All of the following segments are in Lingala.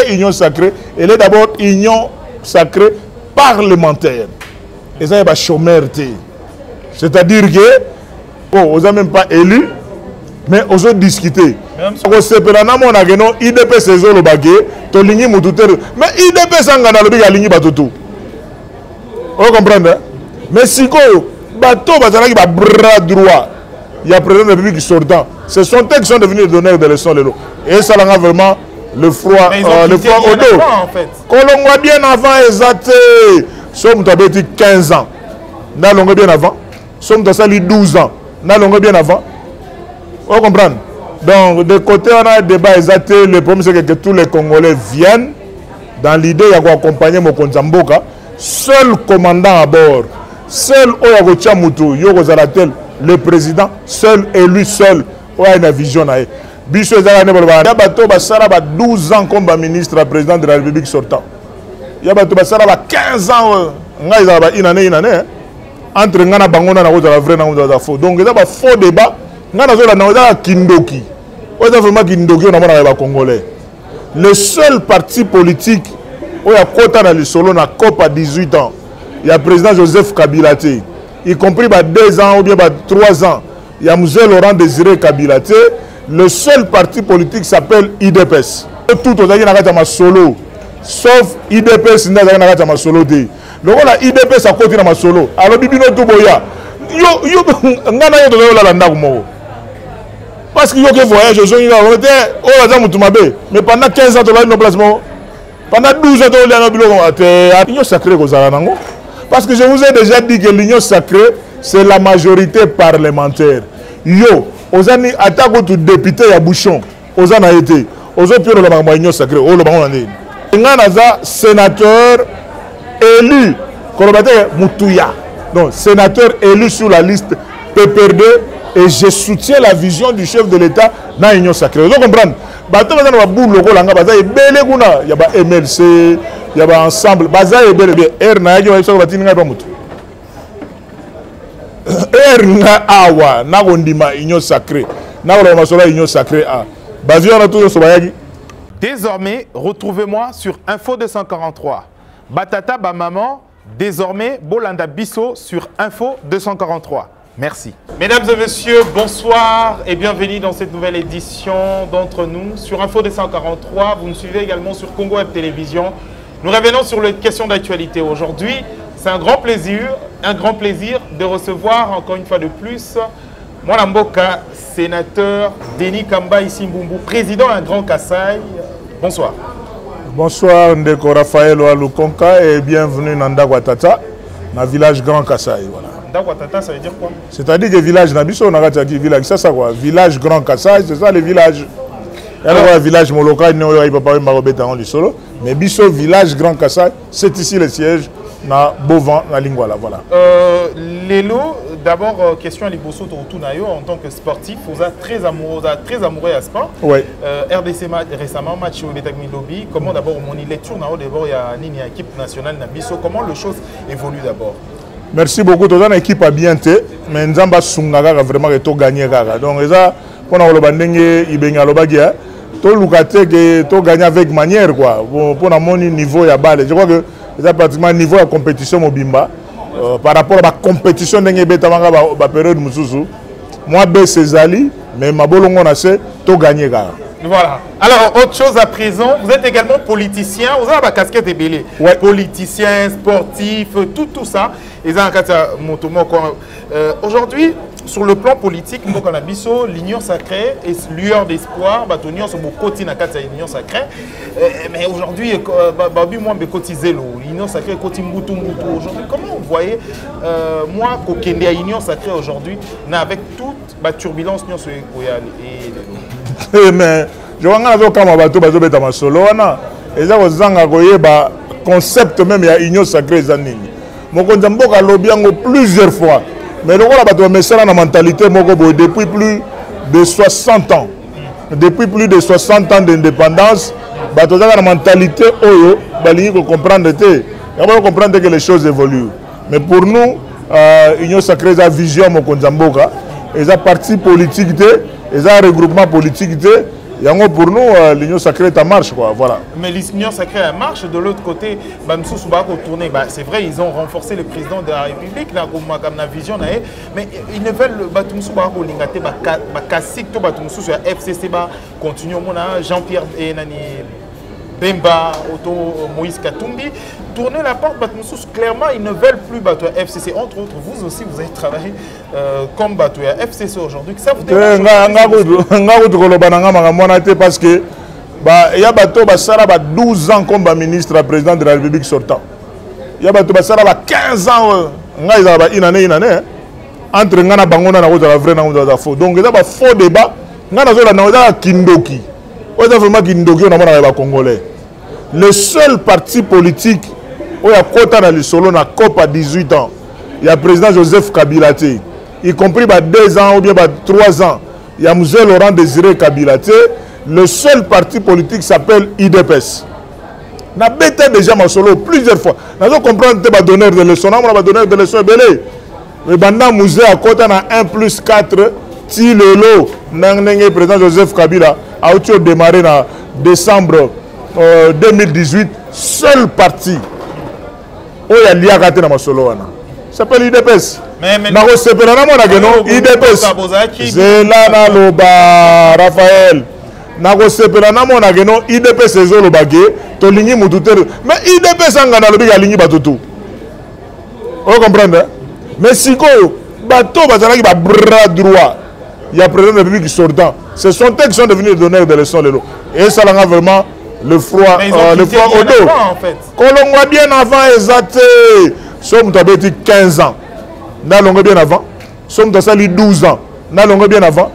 Union sacrée, elle est d'abord union sacrée parlementaire. Et ça, il y a chômeur. C'est-à-dire que, bon, on n'a même pas élu, mais on a discuté. On sait que l'IDP c'est le bagage, mais IDP c'est le bagage. Vous comprenez? Mais si vous bateau bras droit, il y a le président de la République sortant. Ce sont eux qui sont devenus donneurs de leçons. Et ça a vraiment le froid au dos. Quand on voit bien avant, exact, sommes 15 ans. Nous avons bien avant. Sommes 12 ans. Nous avons bien avant. Vous comprenez? Donc, de côté, on a un débat exact. Le problème, c'est que tous les Congolais viennent dans l'idée d'accompagner Mokonzi Mboka. Seul commandant à bord, seul Oyagotia Moutou, Yogozalatel, le président, seul élu, seul, a une vision. Bicho Zalane Bolba, Yabato Bassara 12 ans comme ministre président de la République sortant. Yabato Bassara 15 ans, une année, entre Ngana Bangona et la vraie et faux. Donc, il y a un faux débat. Ngana Zola Kindoki. On a vraiment Kindoki, on a Congolais. Le seul parti politique où il y a quota dans le solo, na COP à 18 ans. Il y a le président Joseph Kabila, y compris 2 ans ou bien 3 ans. Il y a M. Laurent Désiré Kabila. Le seul parti politique s'appelle IDPS. Tout au ma solo. Sauf IDPS, n'a solo. Donc la IDPS a côté dans ma solo. Alors Bibino Touboya. Parce qu'il y a des voyages, mais pendant 15 ans, tu as eu un placement. Pendant 12 ans, tu as eu l'union sacrée. Parce que je vous ai déjà dit que l'union sacrée, c'est la majorité parlementaire. Yo, aux années, attaque au député à Bouchon, aux années été, aux autres, l'union sacrée, au Lomandé. Il y a un sénateur élu, Moutouya. Donc, sénateur élu sur la liste PPRD, et je soutiens la vision du chef de l'État dans l'union sacrée. Vous comprenez? Il y a MLC, il y a ensemble, Désormais, retrouvez-moi sur Info 243. Batata Bamaman, désormais Bolanda Bisso sur Info 243. Merci. Mesdames et messieurs, bonsoir et bienvenue dans cette nouvelle édition d'Entre nous sur Info 243. Vous nous suivez également sur Congo Web Télévision. Nous revenons sur les questions d'actualité aujourd'hui. C'est un grand plaisir de recevoir encore une fois de plus Mwana Mboka, sénateur Denis Kamba Isimbumbu, président d'un Grand Kassai. Bonsoir. Bonsoir Ndeko Raphaël Oualukonka et bienvenue dans Ndagwatata, dans le village Grand Kassai. Voilà. Ndagwatata, ça veut dire quoi? C'est-à-dire que village Nabiso, on a dit village, ça quoi? Village Grand Kassai, c'est ça le village. Alors, le village Moloka, il n'y a pas de solo, mais Bisso, village Grand Kassai, c'est ici le siège. Na Bovan, na Lingwala, voilà. Lélo, d'abord, question à Liboso Torutunayo, en tant que sportif, vous êtes très amoureux à sport. Oui. RDC récemment, match au Betagmi Lobby. Comment d'abord, mon lecture, d'abord, il y a une équipe nationale Nabiso. Comment les choses évoluent d'abord? Merci beaucoup. Toute l'équipe a bien été, mais nous avons vraiment gagné. Donc, ça, pour nous, tout gagné avec manière, quoi. Pour mon niveau, il y a balle. Je crois que c'est pratiquement niveau de compétition Mobimba. Par rapport à la compétition de la période Moussou, moi, c'est Ali, mais ma bolongo a tout gagné. Voilà. Alors, autre chose à présent, vous êtes également politicien, vous avez la casquette ébélée. Ouais. Politicien, sportif, tout ça. Aujourd'hui, sur le plan politique, l'union sacrée et lueur d'espoir, l'union sacrée. Mais aujourd'hui, l'union sacrée, aujourd'hui, comment vous voyez, moi, l'union sacrée aujourd'hui, avec toute la turbulence, mais je vois que je solo, et ça, concept même, il y a l'union sacrée. Mokonzi Mboka lobby plusieurs fois. Mais le la mentalité depuis plus de 60 ans. Depuis plus de 60 ans d'indépendance, la mentalité oyo, comprendre que les choses évoluent. Mais pour nous, l'union sacrée a vision Mokonzi Mboka, et a parti politique, et a regroupement politique, Yango pour nous, l'Union sacrée est en marche, quoi. Voilà. Mais l'Union sacrée est en marche. De l'autre côté, c'est vrai, ils ont renforcé le président de la République, comme la vision, mais ils ne veulent pas FCC continuer. Jean-Pierre et Bemba, Moïse Katumbi, tourner la porte, clairement, ils ne veulent plus battre FCC. Entre autres, vous aussi, vous avez travaillé comme battre FCC aujourd'hui. Ça vous dérange? Parce que il y a 12 ans comme ministre président de la République sortant. Il y a 15 ans, une année. Entre Ngana Bangona et la vraie et faux. Donc, il y a un faux débat. Ngana Kindoki. Le seul parti politique où il y a quota dans le solo na COP à 18 ans, il y a le président Joseph Kabila, y compris 2 ans ou bien 3 ans, il y a M. Laurent Désiré Kabila. Le seul parti politique s'appelle IDPS. On a bêté déjà mon solo plusieurs fois. On a compris que donneur de leçons, on a donné de leçons belé. Mais pendant musée à quota na 1+4, si le lot, le président Joseph Kabila a démarré en décembre 2018, seul parti où il y a l'IAKT dans solo. Ça s'appelle IDPS. Mais IDPS. C'est là, Raphaël. IDPS est le bagé. Mais IDPS est le batutu. Vous comprenez? Mais si bateau bras droit. Il y a le président de la République sortant. Ce sont eux qui sont devenus les donneurs de leçons. Et ça a vraiment le froid au dos. Colombo bien avant, exact. Sommes 15 ans. Nous allons bien avant. Sommes 12 ans. Nous allons bien avant.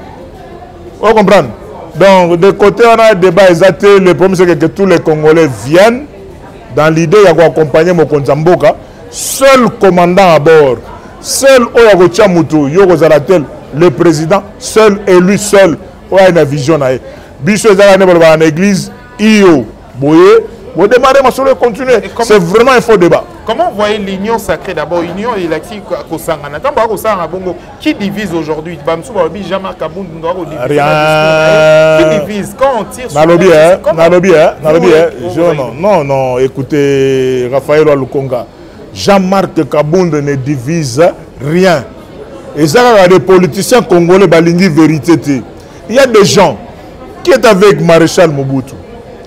Vous comprenez? Donc, de côté, on a un débat exact. Le problème, c'est que tous les Congolais viennent dans l'idée d'accompagner Mokonzamboka. Seul commandant à bord, seul Oyagocha Moutou, Yogozalatel. Le président, seul et lui seul, a une vision. Bicho en église, Io, Boye, vous démarrez ma soirée continuer. C'est vraiment un faux débat. Comment vous voyez l'union sacrée d'abord, l'union électrique qui divise aujourd'hui? Rien. Qui divise? Quand on tire sur non, écoutez, Raphaël Lukonga, Jean-Marc Kabound ne divise rien. Et ça, il y a des politiciens congolais balingi vérité. Il y a des gens qui étaient avec Maréchal Mobutu.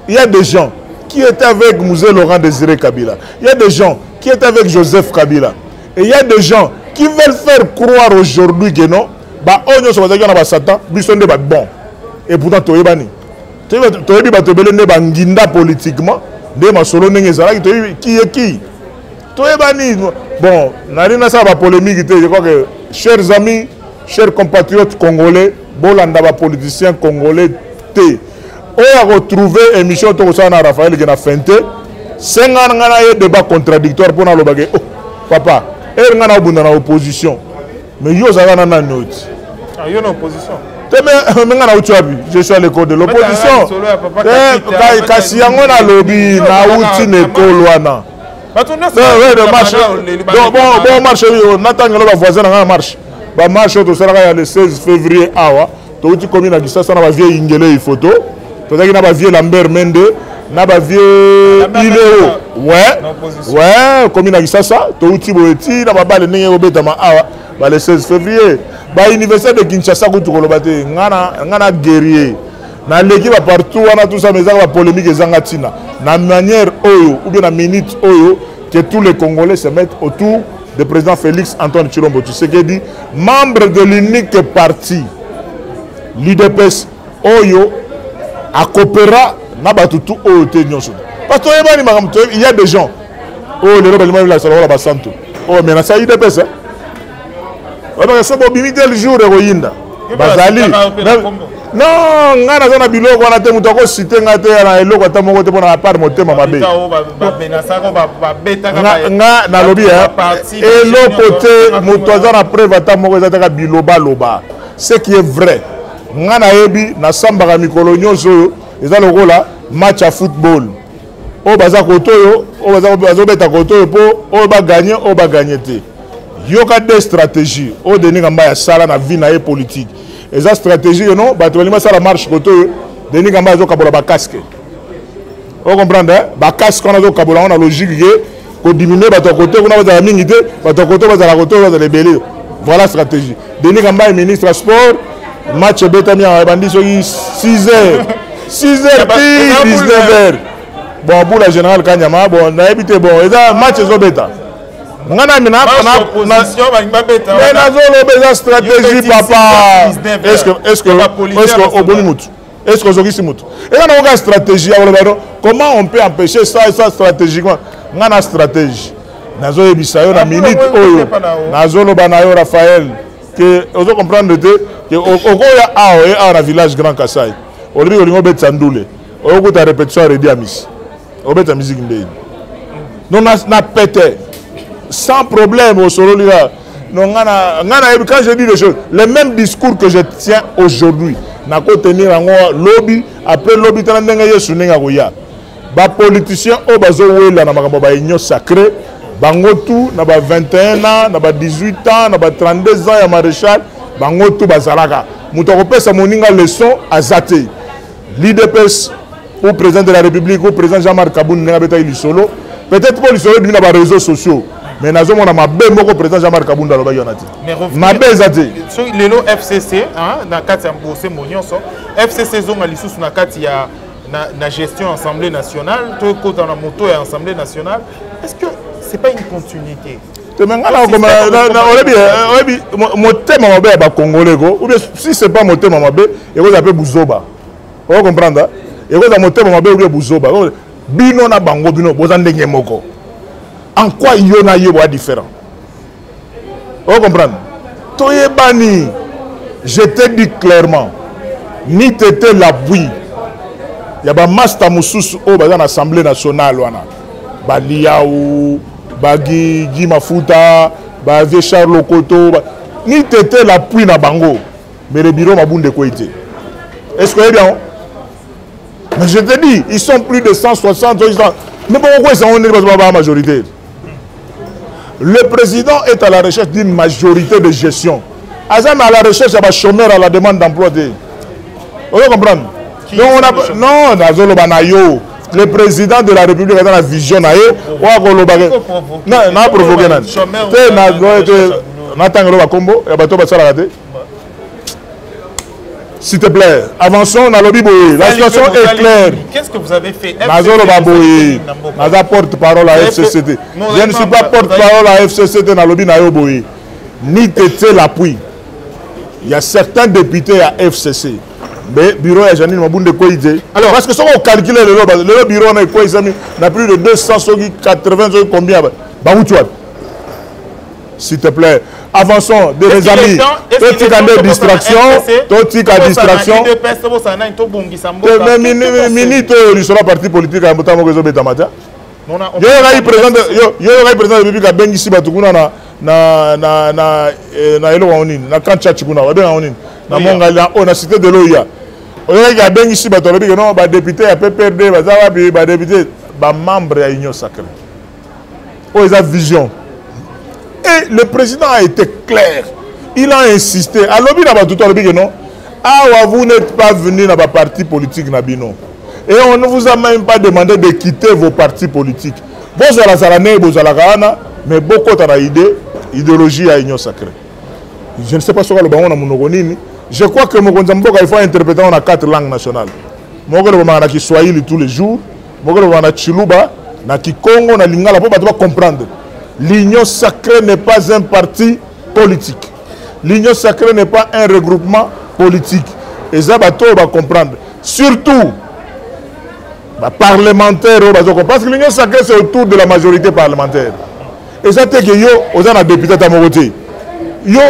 Il y a des gens qui étaient avec Mouzé Laurent Désiré Kabila. Il y a des gens qui étaient avec Joseph Kabila. Et il y a des gens qui veulent faire croire aujourd'hui que non, on a Satan, ils sont bon. Et pourtant, tu es banni. Tu es banni politiquement. Qui est qui? Bon, Narina ça va polémique. Je crois que, chers amis, chers compatriotes congolais, bolanda ba politiciens congolais, on a retrouvé émission de Raphaël qui a fait c'est un débat contradictoire pour nous. Oh, papa, il y a une opposition. Mais il y a une note. Il y a une opposition. Je suis à l'école de l'opposition. Kasi yango na lobby na uti nekolwana. Bon marche, Nathan va voisin dans marche. Ba marche to sera le 16 février awa. To uti commune na Kisasa na vie ingele photo. To na ba vie Lambert Mende, na ba vie Ileo. Ouais, commune na Kisasa, to uti boeti na ba bale ndenge obeta ma awa ba le 16 février. Ba université de Kinshasa ko tukolobate ngana guerrier. Na l'équipe partout on a tout ça mais la polémique ezangatina. Na manière oyo ou bien na minute oyo que tous les Congolais se mettent autour du président Félix Antoine Tshilombo Tshisekedi, membre de l'unique parti l'IDPS oyo a coopéré na batutu oyo te nyonso. Parce que il y a des gens oh les rebelles la sala ba santo. Oh mais na ça IDPS hein. On a ça bimité le jour de Royinda. Bazali. Non, ngana zona biloko wana te mutu ko citer ngate na eloko ta moko te pona part motema mabe. Nga na lobby et l'autre côté mutu zona preuve ta moko za biloba loba. Ce qui est vrai. Ngana yebi na samba ka mikolo nyonso eza lokola match à football. O baza kotoyo, o baza beta kotoyo po o ba gagner te. Yoka des stratégies o deninga mbaya sala na vie na politique. Et ça stratégie non, bah tu vas ça la marche côté Denis Kamba a kabola ba casque. Vous comprenez? Ba casque on a kabola on a logique que diminuer ba ton côté on a ba mingité, ba ton côté ba la côté on a les belés. Voilà la stratégie. Denis Kamba est ministre du sport. Match Betami a bandi sur 6h. 6h puis 19h. Bon pour la générale Kanyama, bon on a évité bon, et match est bêta. Ngana mina opposition ba bêta. Mais nazo stratégie papa. Est-ce que au bonimut? Est-ce que aujourd'hui c'est mut? Et on a une stratégie comment on peut empêcher ça et ça stratégiquement? Ngana stratégie. Nazo ebisayo na minute oyo. Nazo lo banayo Raphaël que vous comprendre que okoya a na village Grand Kassai. Olibi olingo betsa ndule. Okuta répétition ready à miss. Obeta musique ndé. Non na pété. Sans problème au solo là. Non quand je dis les choses, le même discours que je tiens aujourd'hui, n'a qu'à tenir en lobby après lobby tant n'enga yesu n'enga goya. Ba politicien au bazo wela na makambo ba union sacrée, bango tout na ba 21 ans, na ba 18 ans, na ba 32 ans ya maréchal, bango tout bazalaka. Muto ko pesa moninga leçon azate. L'IDPS ou président de la République ou président Jean-Marc Kaboun n'enga beta ili solo. Peut-être pour les solo dans les réseaux sociaux. Mais nous avons un président Jean-Marc Kabounda. Mais le FCC, dans le FCC, il y a la gestion de l'Assemblée nationale, tout le dans la moto et l'Assemblée nationale. Est-ce que ce n'est pas une continuité? Si ce n'est pas mon thème, il faut appeler Bouzoba. Vous comprenez? Il faut appeler Bouzoba. Bino na bango bino, vous avez moko. En quoi il y a différent? Vous comprenez? Toyebani, je te dis clairement, ni t'étais l'appui. Il y a un master Moussous dans l'Assemblée nationale. Baliaou, Bagi, Gimafuta, Bavé Charles Lokoto. Ni t'étais l'appui na bango. Mais le bureau m'a boundé quoi était. Est-ce que vous bien? Mais je te dis, ils sont plus de 160. Mais pourquoi ils sont pas la majorité? Le président est à la recherche d'une majorité de gestion. Azam à la recherche d'un chômeur à la demande d'emploi. Vous comprenez? Non, le président de la République a dans la vision. Non, n'a provoqué. S'il te plaît, avançons dans le Biboé. La situation est claire. Qu'est-ce que vous avez fait? Je porte-parole à FCCT. Je ne suis pas porte-parole à FCCT dans le Biboé. Ni tété l'appui. Il y a certains députés à FCC. Mais le bureau est Janine Mabounde Koïdé. Alors, parce que si on calcule le bureau n'a plus de 280 combien? S'il te plaît, avançons, mes amis. Tout cas de distraction, tout cas de distraction. Mais minute, il sera parti politique à Motamo Gozo Betamata. Il y aura eu président de la République à Bengissi Batukuna na Eloaonin, na Kancha Chikuna, na Mongala, on a cité de l'OIA. Il y a Bengissi Batukuna, non, député à PPRD, député, membre à l'Union sacrée. Oh, ils ont vision. Et le président a été clair. Il a insisté. Alors, vous n'êtes pas venu dans le parti politique. Et on ne vous a même pas demandé de quitter vos partis politiques. Vous avez mais beaucoup d'idées, idéologie à l'Union sacrée. Je ne sais pas ce que le je crois que il faut interpréter en 4 langues nationales. Je crois que Swahili tous les jours. Je crois que Chiluba, Kikongo, Lingala, pour comprendre. L'Union sacrée n'est pas un parti politique. L'Union sacrée n'est pas un regroupement politique. Et ça, on va comprendre. Surtout, parlementaire, parce que l'Union sacrée, c'est autour de la majorité parlementaire. Et ça, c'est que vous avez un député à mon côté. Yo,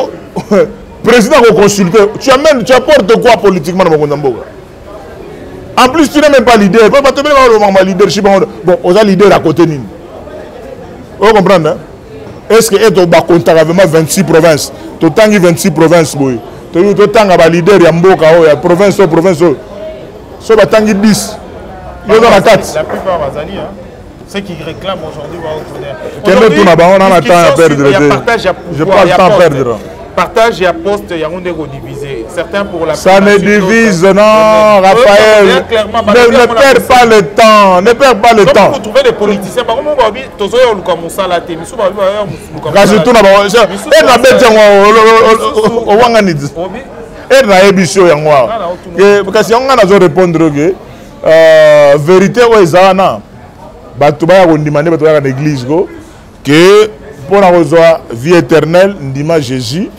président, vous consultez. Tu apportes quoi politiquement dans mon côté? En plus, tu n'es même pas leader. Tu n'es même pas leadership. Bon, vous avez leader à côté. Vous comprenez? Hein? Est-ce que tu as contact avec 26 provinces? Tu as 26 provinces. Tu as un leader de la province. Tu as 10. Il y a 4. La plupart des ceux qui réclament aujourd'hui. On a temps à perdre. Je n'ai pas le temps à perdre. partage et poste, il y a un divisé. Certains pour la... Ça ne divise, non, Raphaël. Ne perds pas le temps. Ne perds pas le temps. Vous trouvez des politiciens, par exemple, vous avez vérité l'église que pour la vie éternelle, ndima Jésus,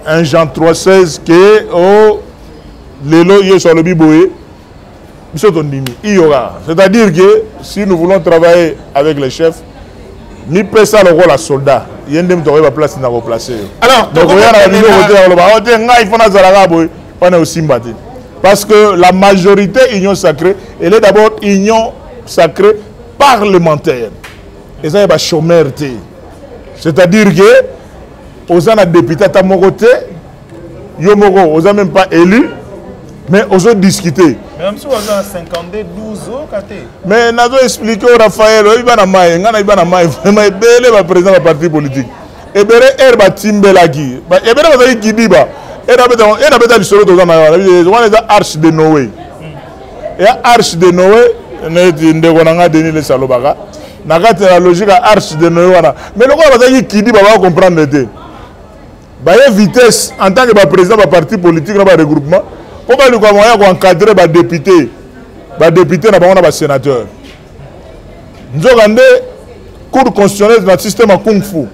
1 Jean 3,16 que oh lelo yeso le biboé, c'est-à-dire que si nous voulons travailler avec les chefs, ni peut ça le rôle à soldat. Il y a une place à replacer. Alors, donc parce que la majorité union sacrée, elle est d'abord union sacrée parlementaire. Et ça, il y a chômeur. C'est-à-dire que aux gens députés à mon côté, aux gens même pas élus, mais aux autres discuter. Même si on a 52, 12 ans, mais nous avons expliqué au Raphaël, il va président du parti politique. Et bien, il va Timbelagi. Et bien, il va Gidiba. Et il va Arche de Noé. Et Arche de Noé, nous avons Denis le Salobaka. Nous avons la logique à Arche de Noé. Mais le gars va Gidiba va comprendre. Il y a une vitesse en tant que président du parti politique, dans le regroupement. Comment nous avons encadré les députés, les sénateurs. Nous avons cours constitutionnel dans le système de Kung Fu.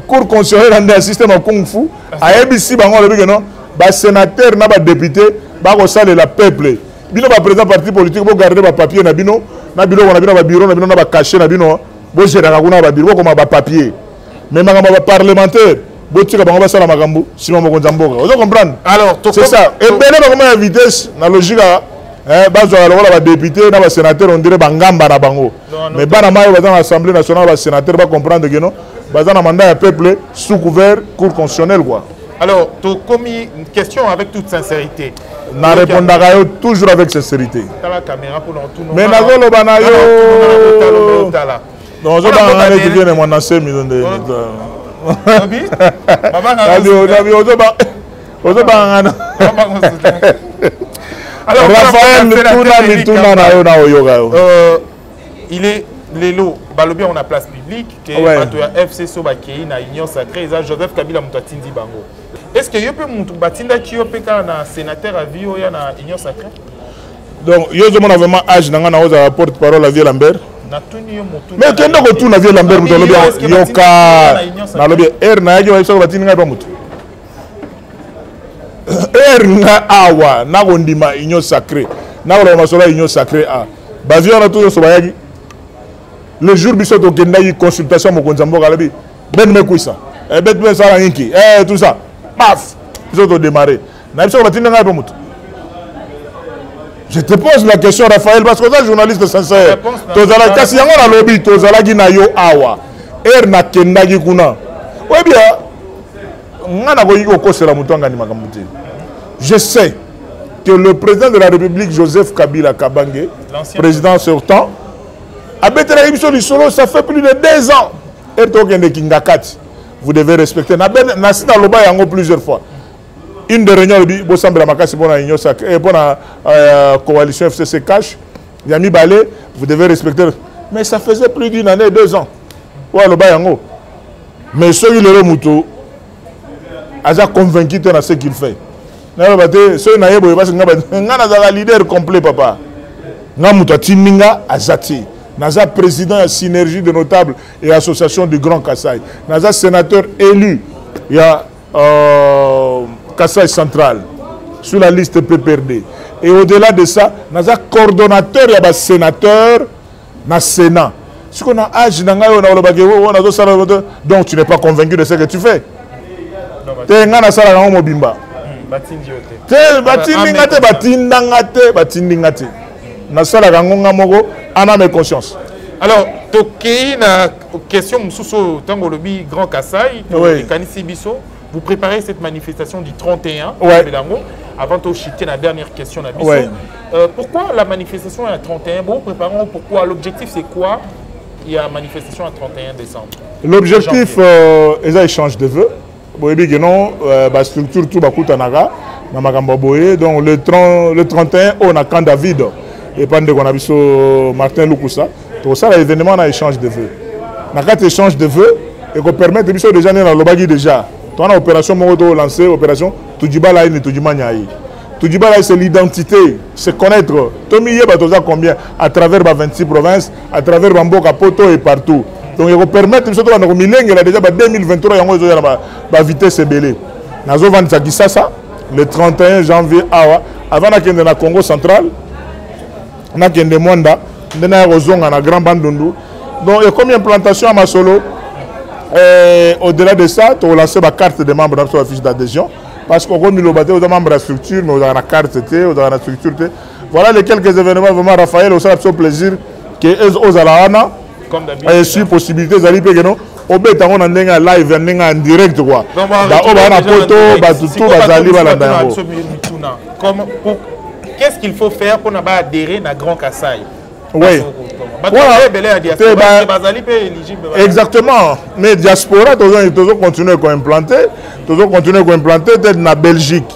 Cour constitutionnel dans le système de Kung Fu. À ABC, les sénateurs, les députés, les la peuple. Si vous êtes président du parti politique, vous gardez les papiers, vous bureau, vous caché, vous gérez les papiers. Mais les parlementaires, vous comprenez? Alors, c'est ça. Et bien, comment la vitesse, la logique, les députés, les sénateurs, on dirait Bangamba na bango. Mais dans l'Assemblée nationale, les sénateurs vont comprendre que non, dans le mandat du peuple, sous couvert, cour constitutionnelle. Alors, tu as commis une question avec toute sincérité. Je répondrai toujours avec sincérité. La caméra pour tout le monde. Mais je vais vous dire non, je vais vous dire mon ancien million de... Alors, Raphaël, il est Lélo, Balobi, on a place publique, que FC Sobakei, na Union Sacrée, et Joseph Kabila Moutatindi Bango. Est-ce que vous pouvez batinda qui est un sénateur à vie ou na Union Sacrée? Donc, je suis vraiment âge, je suis porte-parole à Vie Lambert. Mais quand on tourne à Vie Lambert, je suis le jour où il y a une consultation, tout ça, paf, ils ont démarré. Je te pose la question, Raphaël, parce que tu es un journaliste sincère. Tu as un lobby, tu as je sais que le président de la République, Joseph Kabila Kabange, président sortant, ça fait plus de 2 ans. Vous devez respecter. Plusieurs fois. Une des réunions, pour la coalition FCC Cash, Yami Balé, vous devez respecter. Mais ça faisait plus d'1 année, 2 ans. Mais celui le Moutou a convaincu de ce qu'il fait. C'est un leader complet, papa. Naza président de la synergie de notables et association du Grand Kassai. Naza sénateur élu. Il y a Kassai Central sur la liste PPRD. Et au-delà de ça, Naza coordonnateur, il y a sénateur dans le Sénat. Si on a âge, donc tu n'es pas convaincu de ce que tu fais. Tu es un salaire mobimba. Nasala gangonga moko ana mes conscience. Alors toki na question mususu tango lobi Grand Kassai kanisi biso, vous préparez cette manifestation du 31 avant de chiter la dernière question na biso. Pourquoi la manifestation est à 31? Bon, préparons pourquoi, l'objectif c'est quoi? Il y a manifestation à 31 décembre. L'objectif est un échange de vœux. boyebi que non ba structure tout ba kutanaka na makambo boye donc le 31 on a Camp David et pendant qu'on a biso Martin Lukusa tout ça l'événement na échange de vœux na quatre échange de vœux et qu'on permettre biso déjà na lobagi déjà toi na opération moko lancer opération Tudibala ni Tudimanyai. Tudibala c'est l'identité, c'est connaître Tomi Yeba toza combien à travers 26 provinces, à travers Bamboka Poto et partout. Donc il faut permettre surtout na milenge là déjà 2023 yango zo na ba vitesse belé. Nazo vendre ça le 31 janvier avant na kende na Congo central na kende Mwanda ndena rozonga na Grand Bandundu. Donc il y a combien implantation à Masolo au-delà de ça, tu as lancé ma carte de membre dans la fiche d'adhésion parce qu'on a mis le bâtiment aux membres de la structure, mais on a la carte, on a la structure. Voilà les quelques événements vraiment Raphaël, on a le plaisir que aux Alahana et sur possibilité d'aller payer non au bête on a un live en direct quoi. Qu'est-ce qu'il faut faire pour adhérer à Grand Kassai? Oui. Exactement. Mais diaspora, toujours continuer à implanter. Toujours continuer à implanter peut-être na Belgique,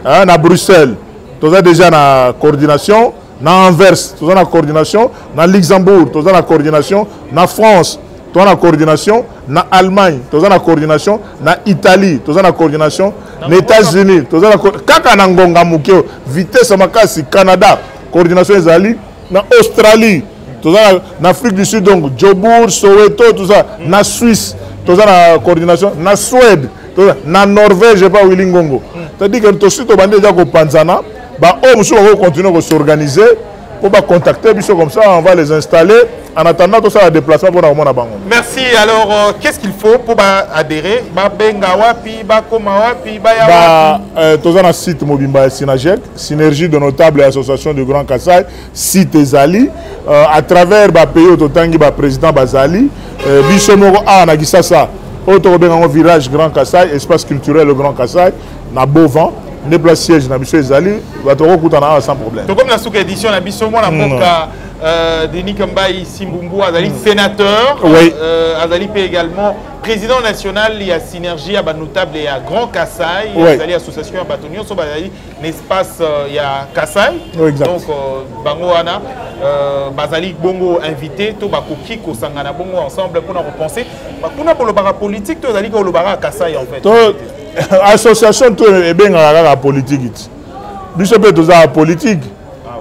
na Bruxelles. Toujours déjà na coordination. Na Anvers, toujours na coordination. Na Luxembourg, toujours na coordination. Na France, toujours na coordination. Na Allemagne, toujours na coordination. Na Italie, toujours na coordination. Na États-Unis, toujours na coordination. Kaka na ngonga mukeo, vitesse makasi, Canada, coordination ezali. Na Australie, en Afrique du Sud, donc Djobour, Soweto, tout ça, na Suisse, tout ça na coordination, na Suède, na Norvège, je sais pas où il Ngongo. C'est-à-dire que tout de suite, on va déjà au Panzana, on va continuer à s'organiser pour contacter, comme ça, on va les installer. En attendant, tout ça, le déplacement pour nous. Merci. Alors, qu'est-ce qu'il faut pour adhérer? Tout ça, site Mobimba Sinagec, synergie de notables et associations de Grand Kassai, site Zali, à travers le pays autotangi, le président Bazali, Bissomoro A, Nagisasa, autre village Grand Kassai, espace culturel Grand Kassai, na Beauvant. Ne place siège na biso ezali batoko kutana sans problème. To comme na souka édition na biso mona moka Denis Kambayi Simbumbu azali sénateur, azali également président national il y a synergie à notable et à Grand Kassai, azali association à Batonio so bazali l'espace il y a Kassai. Donc bango wana bazali bongo invité to bakoki ko sangana bongo ensemble pour repenser bakuna pour le bara politique to azali ko le bara Kassai en fait. Association tout est bien la politique. Biso peut tous la politique,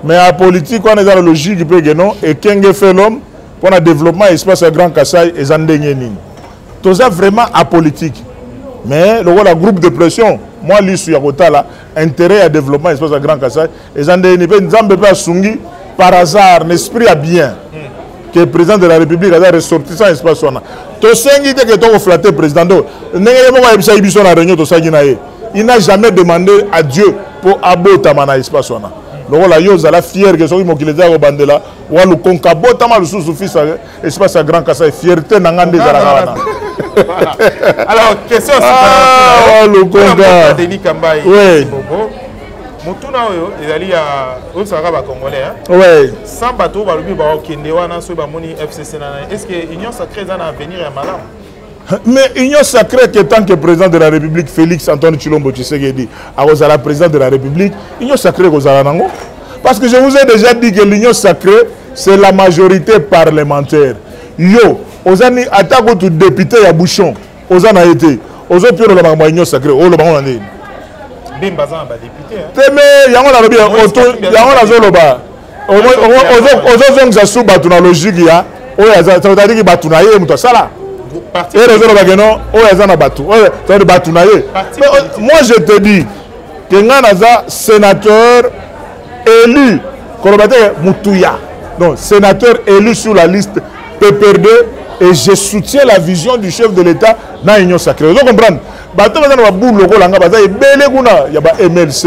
mais la politique on est dans la logique peut non et qu'est-ce fait l'homme pour le développement espace Grand Kassai et Zandengeni. Tout ça vraiment à politique. Mais le groupe de pression, moi l'issue ya kotala intérêt à développement espace Grand Kassai et Zandengeni peut nzambe pas sungi par hasard l'esprit a bien. Que le président de la République a ressorti ça espace là. To sengi te que to flatter président do. Il n'a jamais demandé à Dieu pour abota mana espace là. Donc là yo zala fier que soki mokileza ko bandela wa lu konka bota ma lu sous-fils espace Grand Kassai fierté nangande zala wana. Alors question le konka Denis Kambayi. Oui. Mutuna oyo ezali ya osaka ba congolais oui sans bateau ba lobi ba okende wana so ba moni FCC na est-ce que union sacrée dans avenir ya malam mais union sacrée que tant que président de la République Félix Antoine Tshilombo Tshisekedi a la président de la République union sacrée kozala nango parce que je vous ai déjà dit que l'union sacrée c'est la majorité parlementaire yo ozani atako tout député ya bouchon ozana été ozo pio le ba union sacrée o le ba on est Bimbazan ba député hein. Teme yango na lobi auto yango na zoloba. Ozo zonga sou batuna logique ya. Oya za tadi ki batuna ye muto sala. Et les zoloba geno oya za na batu. Oya tadi batuna ye. Moi je te dis que ngana za sénateur élu kolobate mutuya. Donc sénateur élu sur la liste PPRD et je soutiens la vision du chef de l'État dans l'Union sacrée. Vous comprenez? Bato bazana ba boule loko langa baza ebele kuna ya ba MLC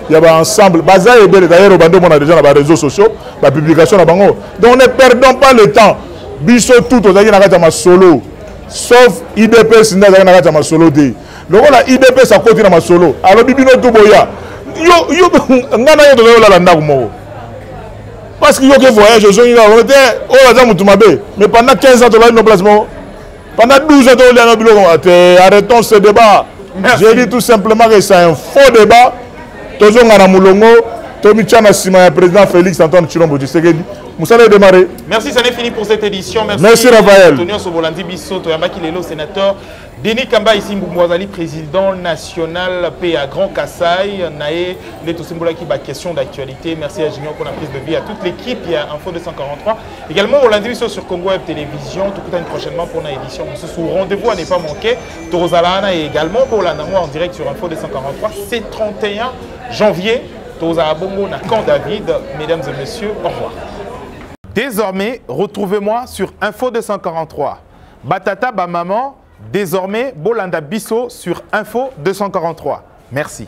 ya ba ensemble baza ebele d'ailleurs bando mona déjà na ba réseaux sociaux ba publication na bango. Donc ne perdons pas le temps. Biso tout ozaki na kata ma solo sauf IDPS ndaza na kata ma solo de. Loko la IDPS a côté na ma solo. Alors bibino tout boya. Yo ngana yo tozo la ndako moko. Parce que yo ke voyage aux gens on était au Azam Mutumabe mais pendant 15 ans tu vas une placement. Pendant 12 ans, arrêtons ce débat. J'ai dit tout simplement que c'est un faux débat. Toujours en Moulongo, Tomi Tchana Sima, président Félix Antoine Chilombo Tshisekedi. Vous allez démarrer. Merci, ça n'est fini pour cette édition. Merci Raphaël. Antonio Sobolandi Bisso, Toyambaki Lelo, sénateur. Denis Kamba ici, Mbouazali, président national PA Grand Kassai. Naé, Leto Simbola qui bat question d'actualité. Merci à Junior pour la prise de vie, à toute l'équipe. Il y a Info 243. Également, Rolandi Bisso sur Congo Web Télévision. Tout le temps prochainement pour une édition. Sous rendez-vous à ne pas manquer. Torozalana et également Bolandamo en direct sur Info 243. C'est 31 janvier. Torozala Bongo, Nakan David. Mesdames et messieurs, au revoir. Désormais, retrouvez-moi sur Info 243. Batata ba maman, désormais Bolanda Bisso sur Info 243. Merci.